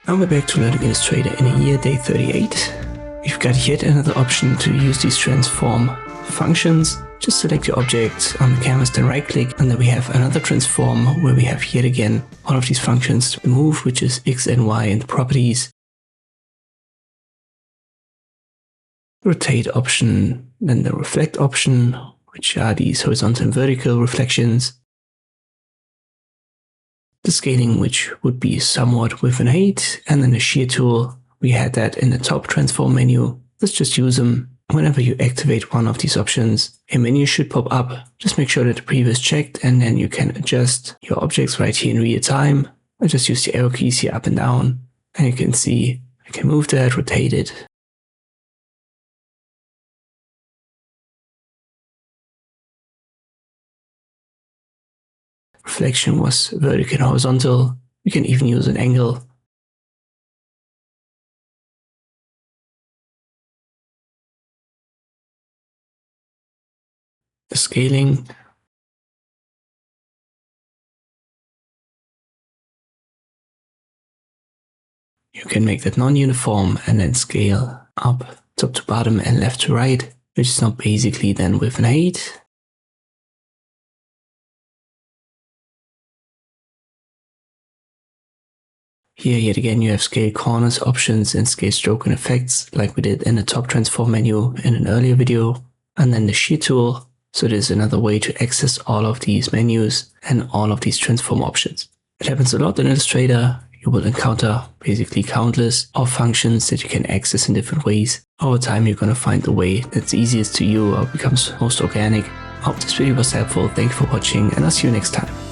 Now we're back to learning Illustrator in a year, day 38. We've got yet another option to use these transform functions. Just select your object on the canvas, then right click, and then we have another transform where we have yet again one of these functions. The move, which is X and Y in the properties. Rotate option, then the reflect option, which are these horizontal and vertical reflections. The scaling, which would be somewhat with an 8, and then the shear tool. We had that in the top transform menu. Let's just use them. Whenever you activate one of these options, a menu should pop up. Just make sure that the preview is checked, and then you can adjust your objects right here in real time. I just use the arrow keys here up and down, and you can see I can move that, rotate it. Reflection was vertical and horizontal. You can even use an angle. The scaling. You can make that non-uniform and then scale up top to bottom and left to right, which is now basically then with an 8. Here yet again you have scale corners options and scale stroke and effects like we did in the top transform menu in an earlier video. And then the shear tool. So there's another way to access all of these menus and all of these transform options. It happens a lot in Illustrator. You will encounter basically countless of functions that you can access in different ways. Over time you're going to find the way that's easiest to you or becomes most organic. I hope this video was helpful. Thank you for watching, and I'll see you next time.